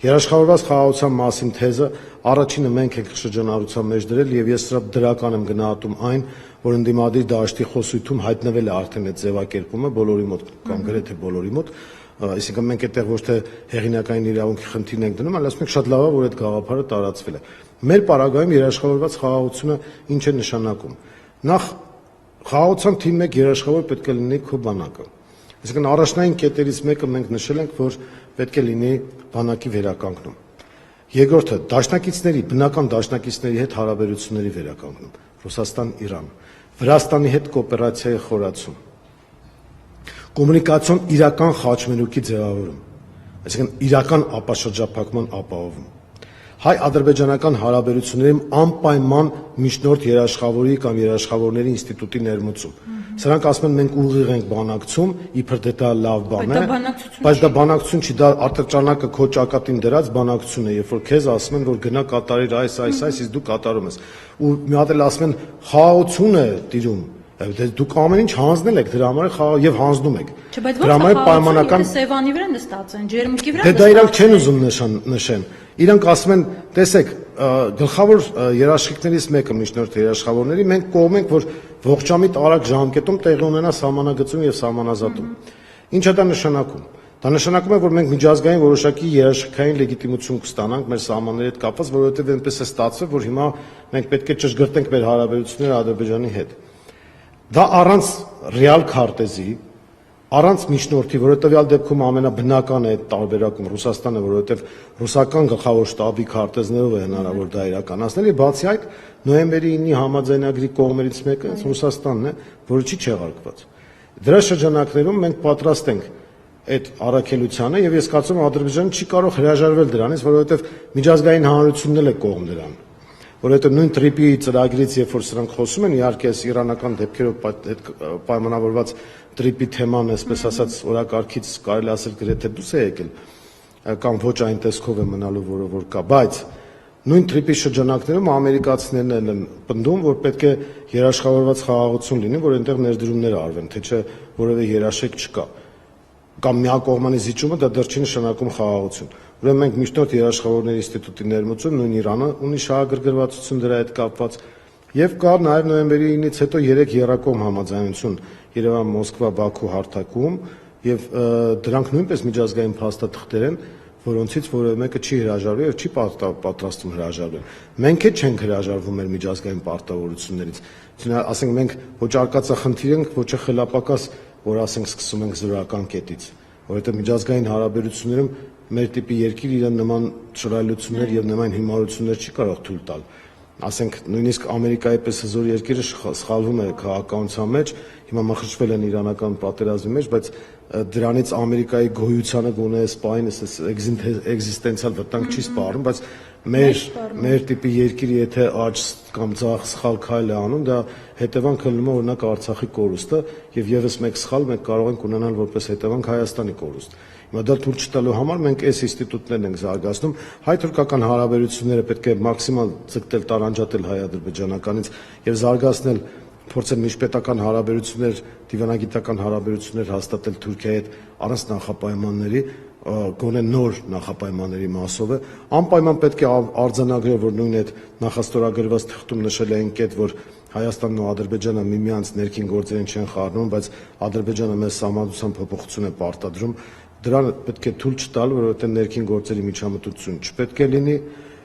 Երաշխավորված խաղաղության մասին թեզը առաջինը մենք ենք շրջանառության մեջ դրել եւ ես սրա դրական եմ գնահատում այն, որ ընդդիմադիր դաշտի խոսույթում հայտնվել է արդեն այդ ձևակերպումը բոլորի մոտ կամ գրեթե բոլորի մոտ, այսինքն մենք այդտեղ ոչ թե հեղինակային իրավունքի խնդիրն ենք դնում, այլ ասում ենք շատ լավ է, որ այդ գաղափարը տարածվել է։ Մեր պարագայում երաշխավորված խաղաղությունը ինչ է նշանակում։ Նախ խաղաղության թիմ 1 երաշխավոր պետք է լինի քո բանակը։ Այսինքն առաջնային կետերից մեկը մենք նշել ենք, որ պետք է լինի բանակի վերականգնում։ Երկրորդը դաշնակիցների, բնական դաշնակիցների հետ հարաբերությունների վերականգնում։ Ռուսաստան-Իրան, Վրաստանի հետ կոոպերացիայի խորացում, կոմունիկացիոն իրական խաչմերուկի ձևավորում, այսինքն իրական ապաշրջափակման ապահովում, հայ-ադրբեջանական հարաբերություններում անպայման միջնորդ երաշխավորի կամ երաշխավորների ինստիտուտի ներմուծում։ Սրանք ասում են մենք ուղիղ ենք բանակցում, իբր դա լավ բան է, բայց դա բանակցություն չի, դա ատրճանակը քո ճակատին դրած բանակցություն է, երբ որ քեզ ասում են, որ գնա կատարիր այս, իսկ դու կատարում ես։ Ու մի հատ էլ ասում են խաղաղություն է տիրում, դուք ամեն ինչ հանձնել եք, դրա համար խաղաղ եւ հանձնում եք։ Դրա համար պայմանական Սևանի վրա նստած են, ջերմուկի վրա նստած են։ Դա իրանք չեն ուզում նշեն։ Իրանք ասում են, տեսեք, գլխավոր երաշխիքներից մեկը միջնորդ երաշխավորների մենք կողմ ենք, որ ողջամիտ արագ ժամկետում տեղի ունենա սահմանագծում եւ սահմանազատում։ Ինչ է դա նշանակում։ Դա նշանակում է, որ մենք միջազգային որոշակի երաշխիքային լեգիտիմություն կստանանք մեր սահմանների հետ կապված, որովհետեւ այնպես է ստացվել, որ հիմա մենք պետք է ճշգրտենք մեր հարաբերությունները Ադրբեջանի հետ։ Դա առանց ռեալ քարտեզի, առանց միջնորդի, որովհետեւ դեպքում ամենաբնական է այդ տարբերակում Ռուսաստանը, որովհետեւ ռուսական գլխավոր շտաբի քարտեզներով է հնարավոր դա իրականացնել, եւ բացի այդ նոյեմբերի 9-ի համաձայնագրի կողմերից մեկը հենց Ռուսաստանն է, որը չի չեղարկված։ Դրա շրջանակներում մենք պատրաստ ենք այդ առաքելությանը եւ ես կարծում եմ Ադրբեջանը չի կարող հրաժարվել դրանից, որովհետեւ միջազգային հանրությունն էլ է կողմ դրան։ Որովհետեւ նույն տրիպի ծրագրից, երբ որ սրանք խոսում են, իհարկե այս իրանական դեպքերով պայմանավորված տրիպի թեման, այսպես ասած, օրակարգից կարելի ասել գրեթե դուրս է եկել, կամ ոչ այն տեսքով է մնալու, որ կա, բայց նույն տրիպի շրջանակներում ամերիկացիներն են պնդում, որ պետք է երաշխավորված խաղաղություն լինի, որ այնտեղ ներդրումներ արվեն, թե չէ որևէ երաշխիք չկա։ Կամ միակողմանի զիջումը դա դեռ չի նշանակում խաղաղություն։ Ուրեմն մենք միջնորդ երաշխավորների ինստիտուտի ներմուծում, նույն Իրանը ունի շահագրգռվածություն դրա հետ կապված, եւ կա նաեւ նոյեմբերի 9-ից հետո 3 երակողմ համաձայնություն Երևան, Մոսկվա, Բաքու հարթակում, եւ դրանք նույնպես միջազգային փաստաթղթեր են, որոնցից որևէ մեկը չի հրաժարվել եւ չի պատրաստվում հրաժարվել։ Մենք էլ չենք հրաժարվում մեր միջազգային պարտավորություններից։ Ասենք մենք ոչ արկածախնդիր ենք, ոչ խելապակաս, որ ասենք սկսում ենք զորական կետից, որովհետեւ միջազգային հարաբերություններում մեր տիպի երկիր իրեն նման շռայլություններ եւ նման հիմարություններ չի կարող թույլ տալ։ Ասենք նույնիսկ Ամերիկայի պես հզոր երկիրը սխալվում է քաղաքականության մեջ, հիմա մխրճվել են իրանական պատերազմի մեջ, բայց դրանից Ամերիկայի գոյությանը գոնե սպայն էգզիստենցիալ վտանգ չի սպառնում, բայց մեր տիպի երկիրը եթե աճ կամ ցախ սխալ քայլ է անում, դա հետևանք լինում է օրինակ Արցախի կորուստը եւ եւս մեկ սխալ մենք կարող ենք ունենալ որպես հետևանք Հայաստանի կորուստ։ Հիմա դա թույլ չտալու համար մենք այս ինստիտուտներն ենք զարգացնում, հայ-թուրքական հարաբերությունները պետք է մաքսիմալ ձգտել տարանջատել հայ-ադրբեջանականից եւ զարգացնել, փորձել միջպետական հարաբերություններ, դիվանագիտական հարաբերություններ հաստատել Թուրքիայի հետ առանց նախապայմանների, գոնե նոր նախապայմանների մասով է, անպայման պետք է արձանագրել, որ նույն այդ նախաստորագրված թղթում նշել են կետ, որ Հայաստանն ու Ադրբեջանը միմյանց ներքին գործերին չեն խառնում, բայց Ադրբեջանը մեզ սահմանադրության փոփոխություն է պարտադրում, դրան պետք է թույլ չտալ, որովհետև ներքին գործերի միջամտություն չպետք է լինի,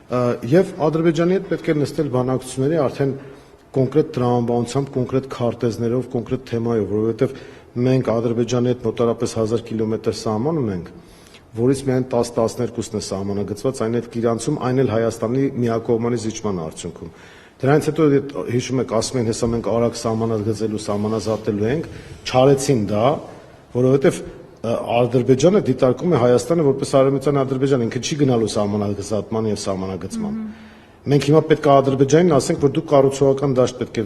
եւ Ադրբեջանի հետ պետք է նստել բանակցությունների արդեն կոնկրետ տրամաբանությամբ, կոնկրետ քարտեզներով, կոնկրետ թեմայով, որովհետև մենք Ադրբեջանի հետ մոտարապես 1000 կիլոմետր սահման ունենք, որից միայն 10-12-ն է սահմանագծված, այն այդ Կիրանցում, այն էլ Հայաստանի միակողմանի զիջման արդյունքում։ Դրանից հետո հիշում եք, ասում են, հեսա մենք արագ սահմանագծելու, սահմանազատելու ենք, չարեցին դա, որովհետև Ադրբեջանը դիտարկում է Հայաստանը որպես արևմտյան Ադրբեջան, ինքը չի գնալու սահմանազատման եւ սահմանագծման։ Մենք հիմա պետք է Ադրբեջանին ասենք, որ դու կառուցողական դաշտ պետք է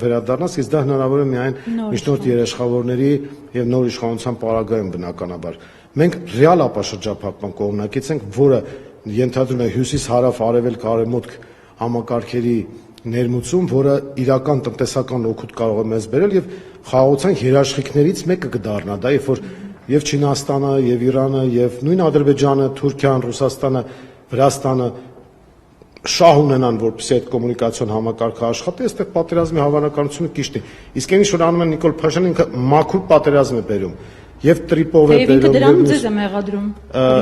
վերադառնաս, իսկ դա հնարավոր է միայն միջնորդ երաշխավորների եւ նոր իշխանության պարագայում բնականաբար։ Մենք ռեալ ապաշրջափակման կողմնակից ենք, որը ենթադրում է հյուսիս-հարավ, արևելք-արևմուտք համակարգերի ներմուծում, որը իրական տնտեսական օգուտ կարող է մեզ բերել եւ խաղաղության երաշխիքներից մեկը կդառնա դա, երբ որ եւ Չինաստանը, եւ Իրանը, եւ նույն Ադրբեջանը, Թուրքիան, Ռուսաստանը, Վրաստանը շահ ունենան, որպեսզի այդ կոմունիկացիոն համակարգը աշխատի, այստեղ պատերազմի հավանականությունը ճիշտ է։ Իսկ այն ինչ որ անում է Նիկոլ Փաշինյանը, ինքը մաքուր պատերազմ է բերում։ Եվ տրիպով է բերում։ Ինքը դրանում ձեզ է մեղադրում,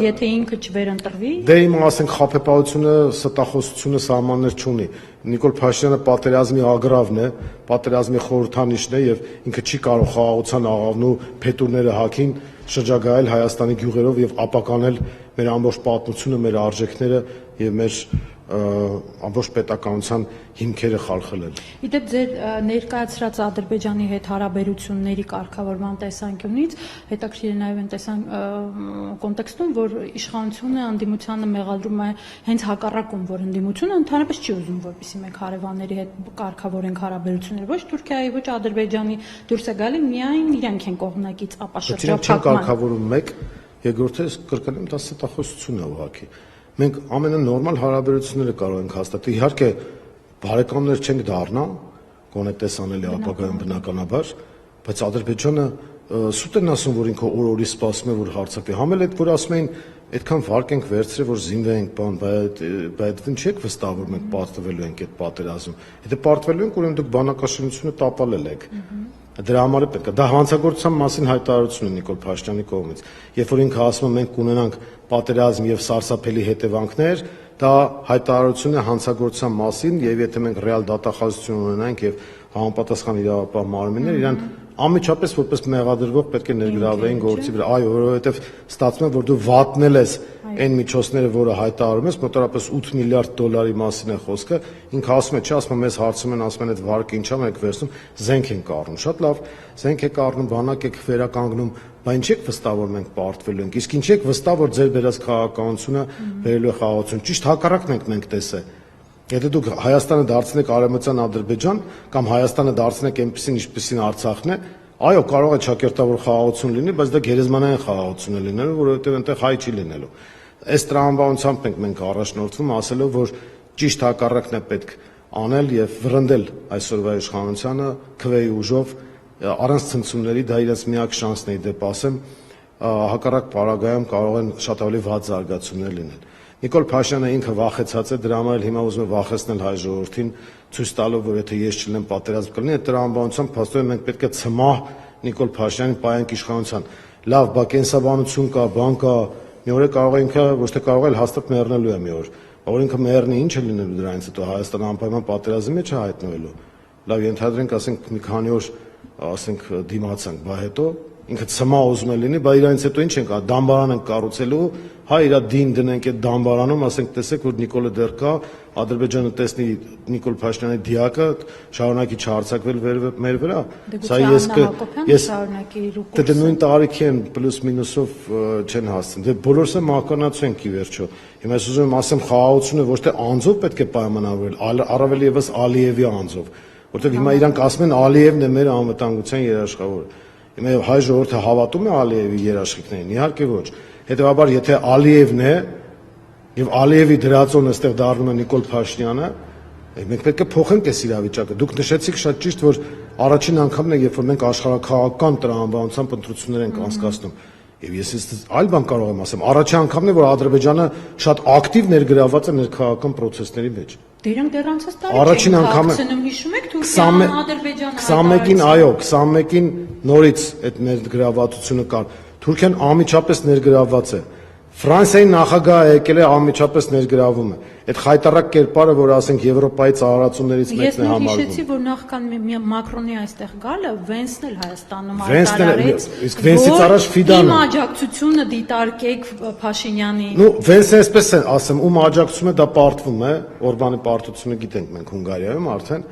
եթե ինքը չվերանտրվի։ Դե հիմա ասենք խաբեբայությունը, ստախոսությունը սահմաններ չունի։ Նիկոլ Փաշինյանը պատերազմի ագրավն է, պատերազմի խորհրդանիշն է եւ ինքը չի կարող խաղաղության աղավն ու փետուրները հագին շրջագայել Հայաստանի գյուղերով եւ ապականել մեր ամբողջ պատմությունը, մեր արժեքները եւ մեր ամբողջ պետականության հիմքերը խալխլել։ Իդեպ ձեր ներկայացրած Ադրբեջանի հետ հարաբերությունների կարգավորման տեսանկյունից հետաքրքիր է նաև այն կոնտեքստում, որ իշխանությունը անդիմությանը մեղադրում է հենց հակառակում, որ անդիմությունը ընդհանրապես չի ուզում, որպեսզի մենք հարևանների հետ կարգավորենք հարաբերությունները, ոչ Թուրքիայի, ոչ Ադրբեջանի դուրս է գալի, միայն իրենք են կողմնակից ապաշրջափակման։ Կարգավորում մեկ, երկրորդը կրկնեմ, դա ստախոսություն է ուղղակի։ Մենք ամենանորմալ հարաբերությունները կարող ենք հաստատել։ Իհարկե, բարեկամներ չենք դառնա, գոնե տեսանելի ապագայում բնականաբար, բայց Ադրբեջանը սուտ են ասում, որ ինքը օր-օրի սպասում է, որ հարձակվի։ Համել այդ, որ ասում էին, այդքան վարկ ենք վերցրել, որ զինվենք, բան, բայց չեք վստահ, որ մենք պարտվելու ենք այդ պատերազմում։ Եթե պարտվելու ենք, ուրեմն դուք բանակաշինությունը տապալել եք։ Դրա համար է պետք է։ Դա հանցագործության մասին հայտարարություն է Նիկոլ Փաշինյանի կողմից։ Երբ որ ինքը ասում է մենք կունենանք պատերազմ եւ սարսափելի հետևանքներ, դա հայտարարություն է հանցագործության մասին եւ եթե մենք ռեալ դատախազություն ունենանք եւ համապատասխան իրավապահ մարմիններ իրան անմիջապես որպես մեղադրվող պետք է ներգրավվեին գործի վրա, այո, որովհետեւ ստացվում է որ դու վատնել ես այն միջոցները, որը հայտարարում ես, մոտավորապես 8 միլիարդ դոլարի մասին է խոսքը, ինքը ասում է, չի ասում է, մեզ հարցում են, ասում են այդ վարկը ինչա մենք վերցնում, զենք ենք առնում, շատ լավ, զենք եք առնում, բանակ եք վերականգնում, բայց ինչ եք վստահ որ մենք պարտվելու ենք, իսկ ինչ եք վստահ որ ձեր բերած քաղաքականությունը բերելու է խաղաղություն, ճիշտ հակառակն ենք տեսել։ Եթե դուք Հայաստանը դարձնեք արևմտյան Ադրբեջան կամ Հայաստանը դարձնեք այնպեսին ինչպեսին Արցախն է, այո, կարող է ճակերտավոր խաղաղություն լինի, բայց դա գերեզմանային խաղաղություն է լինելու, որովհետև այնտեղ հայ չի լինելու։ Այս տրամաբանությամբ մենք առաջնորդվում ասելով, որ ճիշտ հակառակն է պետք անել եւ վռնդել այսօրվա իշխանությանը քվեի ուժով առանց ցնցումների, դա իրենց միակ շանսն է դեպ ասեմ, հակառակ պարագայում կարող են շատ ավելի վատ զարգացումներ լինել։ Նիկոլ Փաշինյանը ինքը վախեցած է, դրա համար հիմա ուզում է վախեցնել հայ ժողովրդին, ցույց տալով, որ եթե ես չլինեմ պատերազմ կլինի, այդ տրամաբանությամբ փաստորեն մենք պետք է ցմահ Նիկոլ Փաշինյանին պայանք իշխանության։ Լավ, բա կենսաբանություն կա, բան կա, մի օր կարող է ինքը ոչ թե կարող է հաստատ մեռնելու է մի օր։ Որ ինքը մեռնի, ինչ է լինելու դրանից հետո Հայաստանը անպայման պատերազմի մեջ է հայտնվելու։ Լավ, ենթադրենք, ասենք մի քանի օր, ասենք դիմացանք, բա հետո ինքը ցմահ ուզում է լինի, բա իրանից հետո ինչ ենք, դամբարան ենք կառուցելու, հա իր դին դնենք այդ դամբարանում, ասենք տեսեք, որ Նիկոլը դեռ կա, Ադրբեջանը տեսնի Նիկոլ Փաշինյանի դիակը, շարունակի չհարձակվել մեր վրա։ Սա ես դե նույն տարիքի են պլյուս մինուսով չեն հասցնում։ Դե բոլորս է մականացու ենք ի վերջո։ Հիմա ես ուզում եմ ասեմ, խաղաղությունը ոչ թե անձով պետք է պայմանավորել, առավել եւս Ալիևի անձով, որտեղ հիմա իրանք ասում են Ալիևն է մեր անվտանգության երաշխավորը։ Հիմա հայ ժողովուրդը հավատում է Ալիևի երաշխիքներին, իհարկե ոչ։ Հետևաբար, եթե Ալիևն է եւ Ալիևի դրածոնը այստեղ դառնում է Նիկոլ Փաշինյանը, մենք պետք է փոխենք այս իրավիճակը։ Դուք նշեցիք շատ ճիշտ, որ առաջին անգամն է, երբ որ մենք աշխարհաքաղաքական տրամաբանությամբ ընտրություններ ենք անցկացնում։ Եվ ես այլ բան կարող եմ ասեմ, առաջի անգամն է, որ Ադրբեջանը շատ ակտիվ ներգրավված է ներքաղաքական process-ների մեջ։ Դրանք դեռ անցած տարի Առաջին անգամ հիշում եք Թուրքիան, Ադրբեջանը 21-ին, այո, 21-ին նորից այդ ներգրավվածությունը կար։ Թուրքիան անմիջապես ներգրավված է։ Ֆրանսիայի նախագահը եկել է անմիջապես ներգրավում է։ Այդ խայտառակ կերպարը, որ ասենք Եվրոպայի ծառայություններից մեկն է համարվում։ Ես հիշեցի, որ նախքան Մակրոնի այստեղ գալը Վենսն էլ Հայաստանում հայտարարեց, իսկ Վենսից առաջ Ֆիդանը։ Իմ աջակցությունը դիտարկեք Փաշինյանին։ Ну, Վենսը այսպես է ասեմ, ում աջակցությունը դա պարտվում է, Օրբանի պարտությունը գիտենք մենք Հունգարիայում արդեն,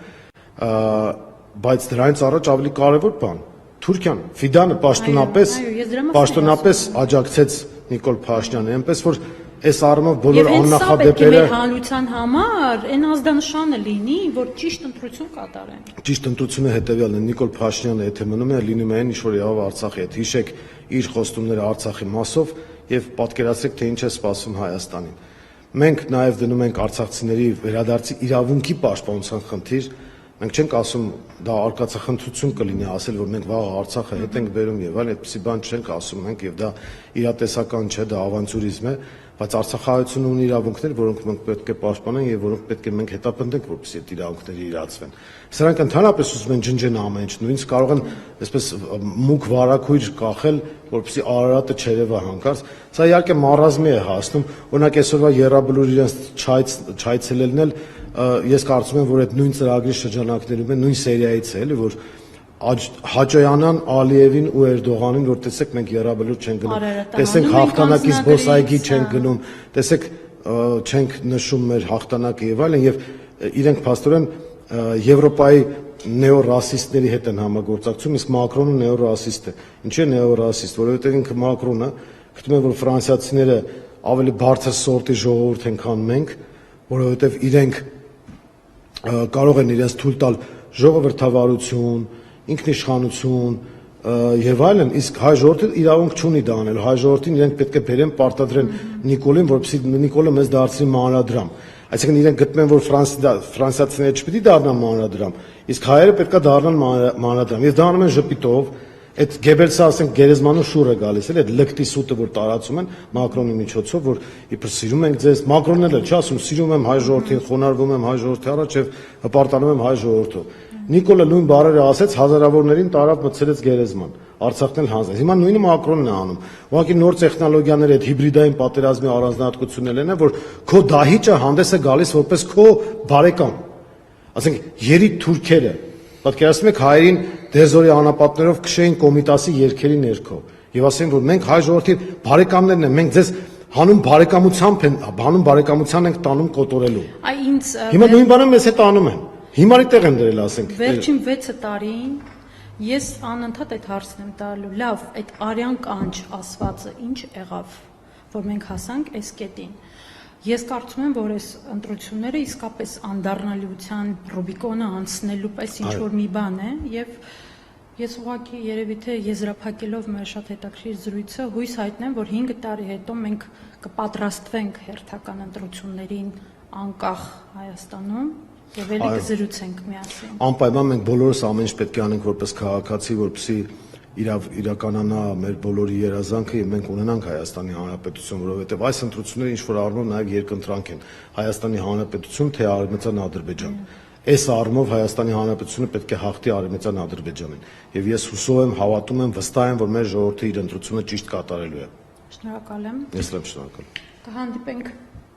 բայց դրանից առաջ ավելի կարևոր բան Թուրքիան, Ֆիդանը պաշտոնապես աջակցեց Նիկոլ Փաշինյանին, այնպես որ այս առումով բոլոր աննախադեպերը մեր հանրության համար այն ազդանշանը լինի, որ ճիշտ ընտրություն կատարեն։ Ճիշտ ընտրությունը հետևյալն է, Նիկոլ Փաշինյանը եթե մնում է, լինում է ինչ որ եղավ Արցախի հետ։ Հիշեք իր խոստումները Արցախի մասով եւ պատկերացրեք թե ինչ է սպասվում Հայաստանին։ Մենք նաեւ դնում ենք արցախցիների վերադարձի իրավունքի պաշտպանության խնդիր։ Մենք չենք ասում դա արկածախնդրություն կլինի ասել, որ մենք վաղ Արցախը հետ ենք բերում եւ այլն, այդպիսի բան չենք ասում մենք եւ դա իրատեսական չէ, դա ավանտյուրիզմ է, բայց Արցախահայությունը ունի իրավունքներ, որոնք մենք պետք է պաշտպանենք եւ որոնք պետք է մենք հետապնդենք, որպեսզի այդ իրավունքները իրացվեն։ Սրանք ընդհանրապես ուզում են ջնջեն ամեն ինչ, նույնիսկ կարող են այսպես մուգ վարակույր կախել, որպեսզի Արարատը չերևա հանկարծ։ Սա իհարկե մարազմի է հասնում, օրինակ այսօրվա Եռաբլուրի իրենց չայցելելն էլ ես կարծում եմ, որ այդ նույն ծրագրի շրջանակներում է, նույն սերիայից է, էլի, որ Հաճոյանան, Ալիևին ու Էրդողանին, որ տեսեք մենք Եռաբլուր չենք գնում, տեսեք հաղթանակի զբոսայգի չենք գնում, տեսեք չենք նշում մեր հաղթանակը եւ այլն, եւ իրենք փաստորեն Եվրոպայի նեոռասիստների հետ են համագործակցում, իսկ Մակրոնը նեոռասիստ է։ Ինչի է նեոռասիստ, որովհետեւ ինքը Մակրոնը գտնում է, որ ֆրանսիացիները ավելի բարձր սորտի ժողովուրդ են, քան մենք, որովհետեւ իրենք կարող են իրենց թույլ տալ ժողովրդավարություն, ինքնիշխանություն եւ այլն, իսկ հայ ժողովուրդը իրավունք չունի դա անել։ Հայ ժողովրդին իրենք պետք է բերեն պարտադրեն Նիկոլին, որպեսզի Նիկոլը մեզ դարձնի մանրադրամ։ Այսինքն իրենք գտնում են, որ ֆրանսիացիները չպիտի դառնան մանրադրամ, իսկ հայերը պետքա դառնան մանրադրամ եւ դա անում են ժպիտով։ Այդ Գեբելսը ասենք գերեզմանու շուռ է գալիս, էլ այդ լկտի սուտը որ տարածում են Մակրոնի միջոցով, որ իբր սիրում ենք ձեզ, Մակրոնն էլ չի ասում սիրում եմ հայ ժողովրդին, խոնարհվում եմ հայ ժողովրդի առաջ եւ հպարտանում եմ հայ ժողովրդով։ Նիկոլը նույն բառերը ասեց, հազարավորներին տարավ մտցրեց գերեզման, Արցախն էլ հանձնեց։ Հիմա նույնը Մակրոնն է անում։ Ուղղակի նոր տեխնոլոգիաները, այդ հիբրիդային պատերազմի առանձնահատկություններն են, որ քո դահիճը հանդես է գալիս որպես քո բարեկամ։ Ասենք երիտ թուրքերը պատկերացնում եք հայերին դեզորի անապատներով քշեին Կոմիտասի երկերի ներքո եւ ասեն որ մենք հայ ժողովրդի բարեկամներն ենք, մենք ձեզ հանուն բարեկամության ենք տանում կոտորելու։ Այ ինձ հիմա նույն բանը մեզ հետ անում են։ Հիմարի տեղ են դրել, ասենք։ Վերջին 6 տարին ես անընդհատ այդ հարցն եմ տալու։ Լավ, այդ արյան կանչ ասվածը ինչ եղավ, որ մենք հասանք այս կետին։ Ես կարծում եմ, որ այս ընտրությունները իսկապես անդառնալիության Ռուբիկոնը անցնելու պես ինչ որ մի բան է եւ ես ուղղակի երևի թե եզրափակելով մեր շատ հետաքրքիր զրույցը հույս հայտնեմ, որ 5 տարի հետո մենք կպատրաստվենք հերթական ընտրություններին անկախ Հայաստանում եւ ելի կզրուցենք միասին։ Անպայման մենք բոլորս ամեն ինչ պետք է անենք որպես քաղաքացի, որպեսզի իրականանա մեր բոլորի երազանքը եւ մենք ունենանք Հայաստանի Հանրապետություն, որովհետեւ այս ընտրությունները ինչ որ առումով նաեւ երկընտրանք են Հայաստանի Հանրապետություն թե Արևմտյան Ադրբեջան։ Այս առումով Հայաստանի Հանրապետությունը պետք է հաղթի Արևմտյան Ադրբեջանին եւ ես հուսով եմ, հավատում եմ, վստահ եմ, որ մեր ժողովուրդը իր ընտրությունը ճիշտ կատարելու է։ Շնորհակալ եմ։ Ես եմ շնորհակալ։ Կհանդիպենք